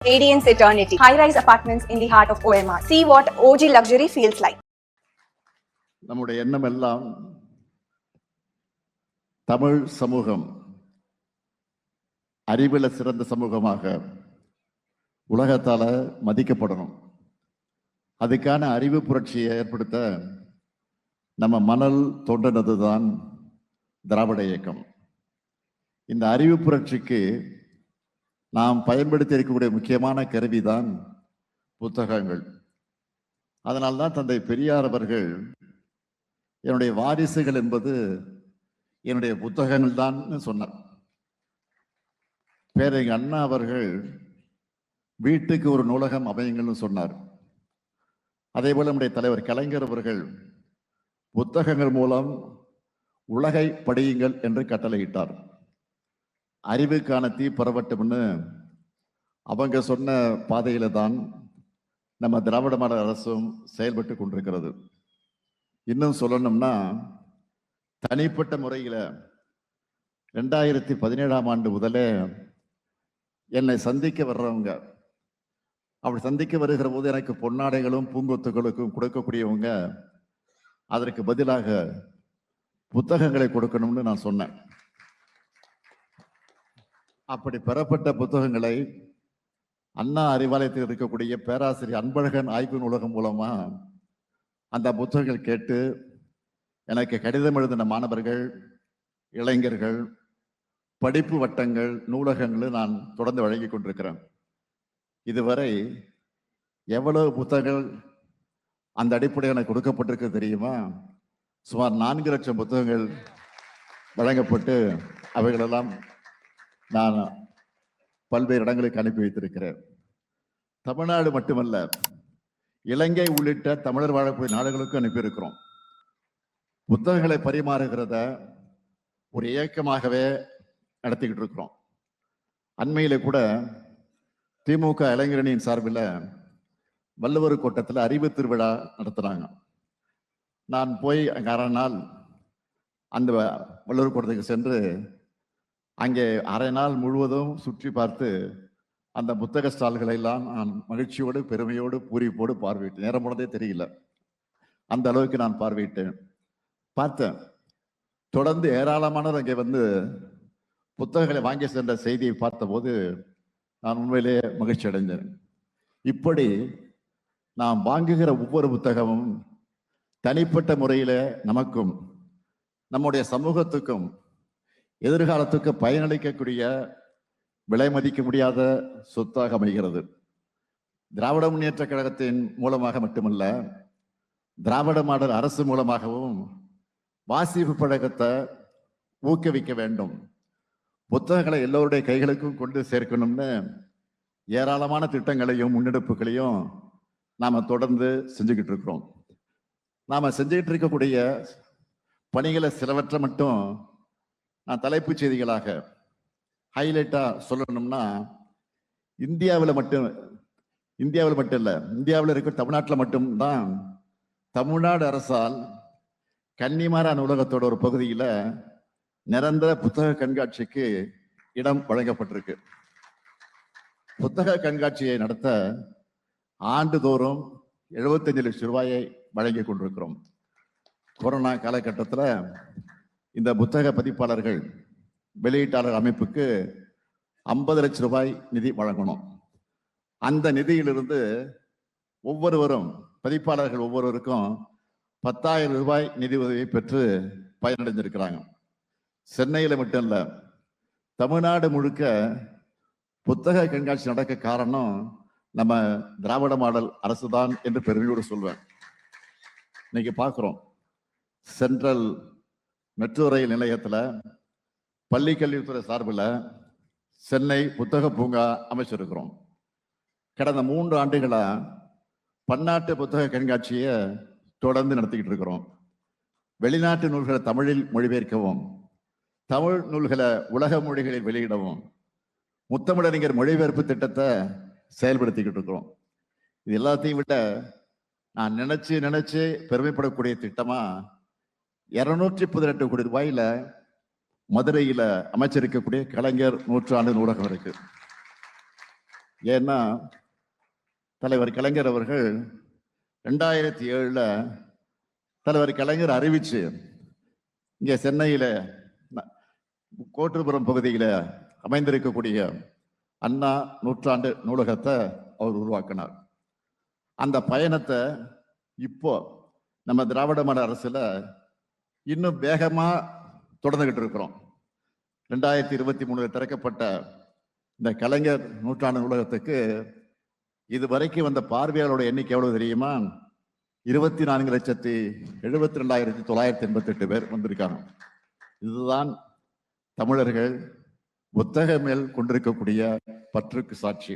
Radiance Eternity. High-rise apartments in the heart of OMR. See what OG luxury feels like. நம்முடைய எண்ணம் எல்லாம் தமிழ் சமூகம் அறிவில சிறந்த சமூகமாக உலகத்தால மதிக்கப்படணும். அதுக்கான அறிவு புரட்சியை ஏற்படுத்த நம்ம மணல் தோன்றினதுதான் திராவிட இயக்கம். இந்த அறிவு புரட்சிக்கு நாம் பயன்படுத்தி இருக்கக்கூடிய முக்கியமான கருவிதான் புத்தகங்கள். அதனால்தான் தந்தை பெரியார் அவர்கள் என்னுடைய வாரிசுகள் என்பது என்னுடைய புத்தகங்கள் தான் சொன்னார். பேரறிஞர் அண்ணா அவர்கள் வீட்டுக்கு ஒரு நூலகம் அமையுங்கள்னு சொன்னார். அதே போல நம்முடைய தலைவர் கலைஞர் அவர்கள் புத்தகங்கள் மூலம் உலகை படியுங்கள் என்று கட்டளையிட்டார். அறிவுக்கான தீ பரவட்டும்னு அவங்க சொன்ன பாதையில தான் நம்ம திராவிட மாடல் அரசும் செயல்பட்டு கொண்டிருக்கிறது. இன்னும் சொல்லணும்னா தனிப்பட்ட முறையில 2017ஆம் ஆண்டு முதலே என்னை சந்திக்க வர்றவங்க, அப்படி சந்திக்க வருகிற போது எனக்கு பொன்னாடைகளும் பூங்கொத்துகளுக்கும் கொடுக்கக்கூடியவங்க அதற்கு பதிலாக புத்தகங்களை கொடுக்கணும்னு நான் சொன்னேன். அப்படி பெறப்பட்ட புத்தகங்களை அண்ணா அறிவாலயத்தில் இருக்கக்கூடிய பேராசிரியர் அன்பழகன் ஆய்வு நூலகம் மூலமா அந்த புத்தகங்கள் கேட்டு எனக்கு கடிதம் எழுதின மாணவர்கள், இளைஞர்கள், படிப்பு வட்டங்கள், நூலகங்கள் நான் தொடர்ந்து வழங்கி கொண்டிருக்கிறேன். இதுவரை எவ்வளவு புத்தகங்கள் அந்த அடிப்படையில் எனக்கு கொடுக்கப்பட்டிருக்கு தெரியுமா? சுமார் 4 லட்சம் புத்தகங்கள் வழங்கப்பட்டு அவைகளெல்லாம் நான் பல்வேறு இடங்களுக்கு அனுப்பி வைத்திருக்கிறேன். தமிழ்நாடு மட்டுமல்ல, இலங்கை உள்ளிட்ட தமிழர் வாழக்கூடிய நாடுகளுக்கு அனுப்பியிருக்கிறோம். புத்தகங்களை பரிமாறுகிறத ஒரு இயக்கமாகவே நடத்திக்கிட்டு இருக்கிறோம். அண்மையில கூட திமுக இளைஞரணியின் சார்பில் வள்ளுவர் கோட்டத்தில் அறிவு திருவிழா நடத்துறாங்க. நான் போய் அங்கே 1/2 நாள் அந்த வள்ளுவர் கோட்டத்துக்கு சென்று அங்கே 1/2 நாள் முழுவதும் சுற்றி பார்த்து அந்த புத்தக ஸ்டால்களை எல்லாம் நான் மகிழ்ச்சியோடு, பெருமையோடு, பூரிப்போடு பார்வையிட்டேன். நேரம் போனதே தெரியல, அந்த அளவுக்கு நான் பார்வையிட்டேன், பார்த்தேன். தொடர்ந்து ஏராளமானவர் அங்கே வந்து புத்தகங்களை வாங்கி சென்ற செய்தியை பார்த்தபோது நான் உண்மையிலேயே மகிழ்ச்சி அடைந்தேன். இப்படி நாம் வாங்குகிற ஒவ்வொரு புத்தகமும் தனிப்பட்ட முறையில நமக்கும் நம்முடைய சமூகத்துக்கும் எதிர்காலத்துக்கு பயனளிக்கக்கூடிய விலை மதிக்க முடியாத சொத்தாக அமைகிறது. திராவிட முன்னேற்ற கழகத்தின் மூலமாக மட்டுமல்ல, திராவிட மாடல் அரசு மூலமாகவும் வாசிப்பு பழக்கத்தை ஊக்குவிக்க வேண்டும். புத்தகங்களை எல்லோருடைய கைகளுக்கும் கொண்டு சேர்க்கணும்னு ஏராளமான திட்டங்களையும் முன்னெடுப்புகளையும் நாம தொடர்ந்து செஞ்சுக்கிட்டு இருக்கிறோம். நாம செஞ்சுக்கிட்டு இருக்கக்கூடிய பணிகளை சிலவற்றை மட்டும் நான் தலைப்புச் செய்திகளாக ஹைலைட்டா சொல்லணும்னா, இந்தியாவில் மட்டும் இல்லை, இந்தியாவில் இருக்கிற தமிழ்நாட்டில் மட்டும்தான் தமிழ்நாடு அரசால் கன்னிமாரா நூலகத்தோட ஒரு பகுதியில் நிரந்தர புத்தக கண்காட்சிக்கு இடம் வழங்கப்பட்டிருக்கு. புத்தக கண்காட்சியை நடத்த ஆண்டுதோறும் 75 லட்சம் ரூபாயை வழங்கி கொண்டிருக்கிறோம். கொரோனா காலகட்டத்தில் இந்த புத்தக பதிப்பாளர்கள் வெளியீட்டாளர் அமைப்புக்கு 50 லட்சம் ரூபாய் நிதி வழங்கணும். அந்த நிதியிலிருந்து ஒவ்வொருவரும், பதிப்பாளர்கள் ஒவ்வொருவருக்கும் 10,000 ரூபாய் நிதி உதவியை பெற்று பயனடைஞ்சிருக்கிறாங்க. சென்னையில் மட்டும் இல்ல, தமிழ்நாடு முழுக்க புத்தக கண்காட்சி நடக்க காரணம் நம்ம திராவிட மாடல் அரசுதான் என்று பெருமையோடு சொல்வேன். இன்னைக்கு பார்க்கிறோம், சென்ட்ரல் மெட்ரோ ரயில் நிலையத்தில் பள்ளி கல்வித்துறை சார்பில் சென்னை புத்தக பூங்கா அமைச்சிருக்கிறோம். கடந்த 3 ஆண்டுகளா பன்னாட்டு புத்தக கண்காட்சியை தொடர்ந்து நடத்திக்கிட்டு இருக்கிறோம். வெளிநாட்டு நூல்களை தமிழில் மொழிபெயர்க்கவும், தமிழ் நூல்களை உலக மொழிகளில் வெளியிடவும் முத்தமிழறிஞர் மொழிபெயர்ப்பு திட்டத்தை செயல்படுத்திக்கிட்டு இருக்கிறோம். இது எல்லாத்தையும் விட நான் நினைச்சு பெருமைப்படக்கூடிய திட்டமா 218 கோடி ரூபாயில மதுரையில அமைச்சிருக்கக்கூடிய கலைஞர் 100 ஆண்டு நூலகம் இருக்கு. ஏன்னா தலைவர் கலைஞர் அவர்கள் 2007 தலைவர் கலைஞர் அறிவிச்சு இங்க சென்னையில கோட்டுப்புறம் பகுதியில அமைந்திருக்கக்கூடிய அண்ணா நூற்றாண்டு நூலகத்தை அவர் உருவாக்கினார். அந்த பயணத்தை இப்போ நம்ம திராவிட மாடல் அரசுல இன்னும் வேகமா தொடர்ந்துகிட்டு இருக்கிறோம். 2023 திறக்கப்பட்ட இந்த கலைஞர் நூற்றாண்டு நூலகத்துக்கு இதுவரைக்கும் வந்த பார்வையாளரோட எண்ணிக்கை எவ்வளவு தெரியுமா? 24,72,988 பேர் வந்திருக்காங்க. இதுதான் தமிழர்கள் புத்தக மேல் கொண்டிருக்கக்கூடிய பற்றுக்கு சாட்சி.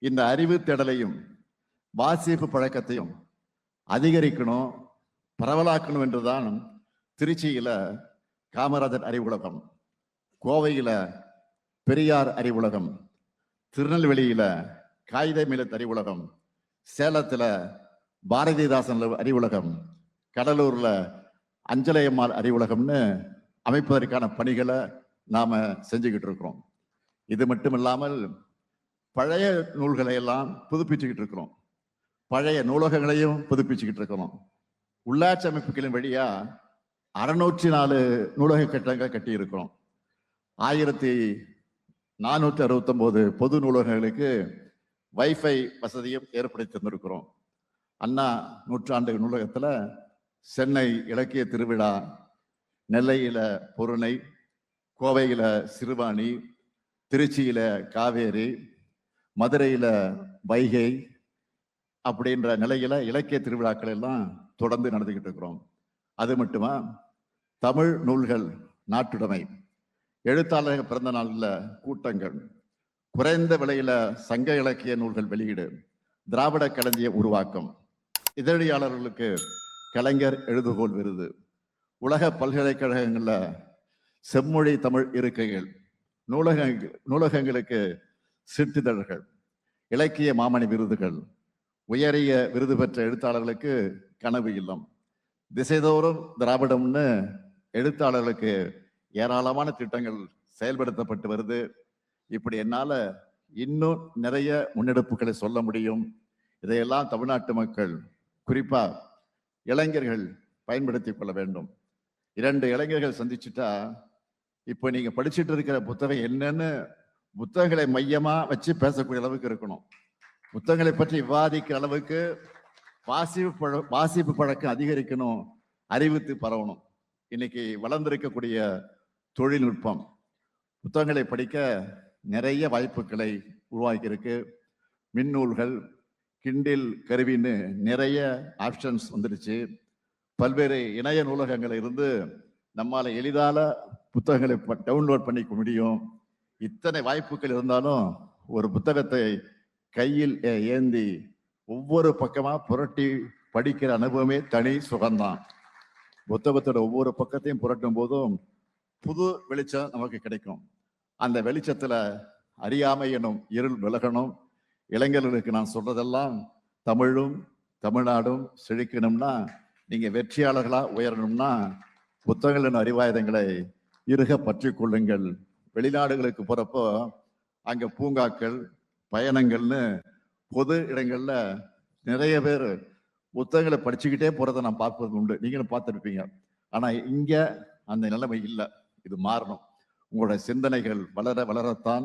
இந்த அறிவு தேடலையும் வாசிப்பு பழக்கத்தையும் அதிகரிக்கணும், பரவலாக்கணும் என்றுதான் திருச்சியில காமராஜர் அறிவுலகம், கோவையில பெரியார் அறிவுலகம், திருநெல்வேலியில காகித மில்லத் அறிவுலகம், சேலத்துல பாரதிதாசன் அறிவுலகம், கடலூர்ல அஞ்சலையம்மாள் அறிவுலகம்னு அமைப்பதற்கான பணிகளை நாம செஞ்சுக்கிட்டு இருக்கிறோம். இது மட்டும் இல்லாமல் பழைய நூல்களை எல்லாம் புதுப்பிச்சுக்கிட்டு இருக்கிறோம், பழைய நூலகங்களையும் புதுப்பிச்சுக்கிட்டு இருக்கிறோம். உள்ளாட்சி அமைப்புகளின் வழியா 604 நூலக கட்டடங்கள் கட்டி இருக்கிறோம். 1469 பொது நூலகங்களுக்கு வைஃபை வசதியும் ஏற்படுத்தி தந்திருக்கிறோம். அண்ணா நூற்றாண்டு நூலகத்துல சென்னை இலக்கிய திருவிழா, நெல்லையில பொருணை, கோவையில சிறுவாணி, திருச்சியில காவேரி, மதுரையில வைகை அப்படின்ற நிலையில இலக்கிய திருவிழாக்கள் எல்லாம் தொடர்ந்து நடந்துகிட்டு இருக்கிறோம். அது மட்டுமா, தமிழ் நூல்கள் நாட்டுடைமை, எழுத்தாளர்கள் பிறந்த நாளில் கூட்டங்கள், குறைந்த விலையில சங்க இலக்கிய நூல்கள் வெளியீடு, திராவிட களஞ்சிய உருவாக்கம், இதழியாளர்களுக்கு கலைஞர் எழுதுகோள் விருது, உலக பல்கலைக்கழகங்கள்ல செம்மொழி தமிழ் இருக்கைகள், நூலகங்களுக்கு சிற்றிதழ்கள், இலக்கிய மாமணி விருதுகள், உயரிய விருது பெற்ற எழுத்தாளர்களுக்கு கனவு இல்லம், திசைதோறும் திராவிடம்னு எழுத்தாளர்களுக்கு ஏராளமான திட்டங்கள் செயல்படுத்தப்பட்டு வருது. இப்படி என்னால இன்னும் நிறைய முன்னெடுப்புகளை சொல்ல முடியும். இதையெல்லாம் தமிழ்நாட்டு மக்கள், குறிப்பா இளைஞர்கள் பயன்படுத்திக் கொள்ள வேண்டும். 2 இளைஞர்கள் சந்திச்சுட்டா இப்ப நீங்க படிச்சுட்டு இருக்கிற புத்தகம் என்னன்னு புத்தகங்களை மையமா வச்சு பேசக்கூடிய அளவுக்கு இருக்கணும். புத்தகங்களை பற்றி விவாதிக்கிற அளவுக்கு வாசிப்பு பழக்கம் அதிகரிக்கணும், அறிவித்து பரவணும். இன்னைக்கு வளர்ந்திருக்கக்கூடிய தொழில்நுட்பம் புத்தகங்களை படிக்க நிறைய வாய்ப்புகளை உருவாக்கி இருக்கு. மின்னூல்கள், கிண்டில் கருவின்னு நிறைய ஆப்ஷன்ஸ் வந்துடுச்சு. பல்வேறு இணைய நூலகங்கள் இருந்து நம்மால எளிதால புத்தகங்களை டவுன்லோட் பண்ணிக்க முடியும். இத்தனை வாய்ப்புகள் இருந்தாலும் ஒரு புத்தகத்தை கையில் ஏந்தி ஒவ்வொரு பக்கமா புரட்டி படிக்கிற அனுபவமே தனி சுகம்தான். புத்தகத்தோட ஒவ்வொரு பக்கத்தையும் புரட்டும் போதும் புது வெளிச்சம் நமக்கு கிடைக்கும். அந்த வெளிச்சத்துல அறியாமை எனும் இருள் விலகணும். இளைஞர்களுக்கு நான் சொல்றதெல்லாம், தமிழும் தமிழ்நாடும் செழிக்கணும்னா, நீங்க வெற்றியாளர்களா உயரணும்னா புத்தகங்களின் அறிவாயுதங்களை இறுக பற்றி கொள்ளுங்கள். வெளிநாடுகளுக்கு போறப்போ அங்க பூங்காக்கள், பயணங்கள்னு பொது இடங்கள்ல நிறைய பேர் புத்தகங்களை படிச்சுக்கிட்டே போறதை நான் பார்ப்பது உண்டு, நீங்களும் பார்த்துருப்பீங்க. ஆனா இங்க அந்த நிலைமை இல்லை. இது மாறணும். உங்களோட சிந்தனைகள் வளர வளரத்தான்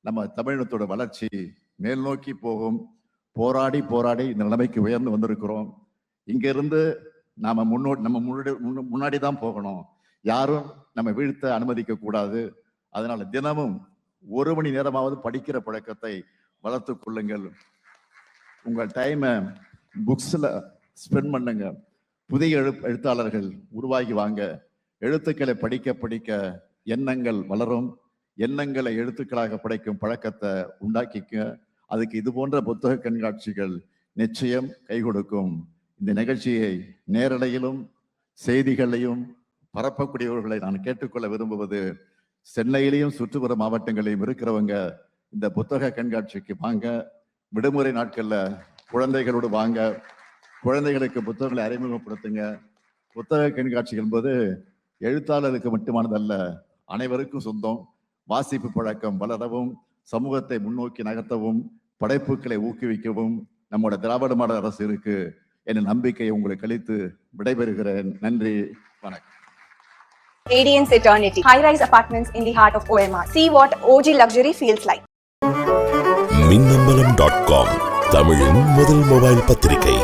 நம்ம தமிழினத்தோட வளர்ச்சி மேல் நோக்கி போகும். போராடி போராடி இந்த நிலைமைக்கு உயர்ந்து வந்திருக்கிறோம். இங்க இருந்து நாம முன்னாடி தான் போகணும். யாரும் நம்ம வீழ்த்த அனுமதிக்க கூடாது. அதனால தினமும் 1 மணி நேரமாவது படிக்கிற பழக்கத்தை வளர்த்து கொள்ளுங்கள். உங்கள் டைமை புக்ஸ்ல ஸ்பெண்ட் பண்ணுங்க. புதிய எழுத்தாளர்கள் உருவாகி வாங்க. எழுத்துக்களை படிக்க படிக்க எண்ணங்கள் வளரும். எண்ணங்களை எழுத்துக்களாக படைக்கும் பழக்கத்தை உண்டாக்கிக்க. அதுக்கு இது போன்ற புத்தக கண்காட்சிகள் நிச்சயம் கை கொடுக்கும். இந்த நிகழ்ச்சியை நேரலையிலும் செய்திகளையும் பரப்பக்கூடியவர்களை நான் கேட்டுக்கொள்ள விரும்புவது, சென்னையிலையும் சுற்றுப்புற மாவட்டங்களையும் இருக்கிறவங்க இந்த புத்தக கண்காட்சிக்கு வாங்க. விடுமுறை நாட்கள்ல குழந்தைகளோடு வாங்க. குழந்தைகளுக்கு புத்தகங்களை அறிமுகப்படுத்துங்க. புத்தக கண்காட்சிகள் என்பது எழுத்தாளருக்கு மட்டுமானதல்ல, அனைவருக்கும் சொந்தம். வாசிப்பு பழக்கம் வளரவும் சமூகத்தை முன்னோக்கி நகர்த்தவும் படைப்புகளை ஊக்குவிக்கவும் நம்முடைய திராவிட மாடல் அரசு இருக்கு என்ற நம்பிக்கையை உங்களுக்கு அளித்து விடைபெறுகிறேன். நன்றி, வணக்கம். Radiance Eternity, high-rise apartments in the heart of OMR. See what OG luxury feels like. மின்னம்பலம்.com தமிழின் முதல் மொபைல் பத்திரிகை.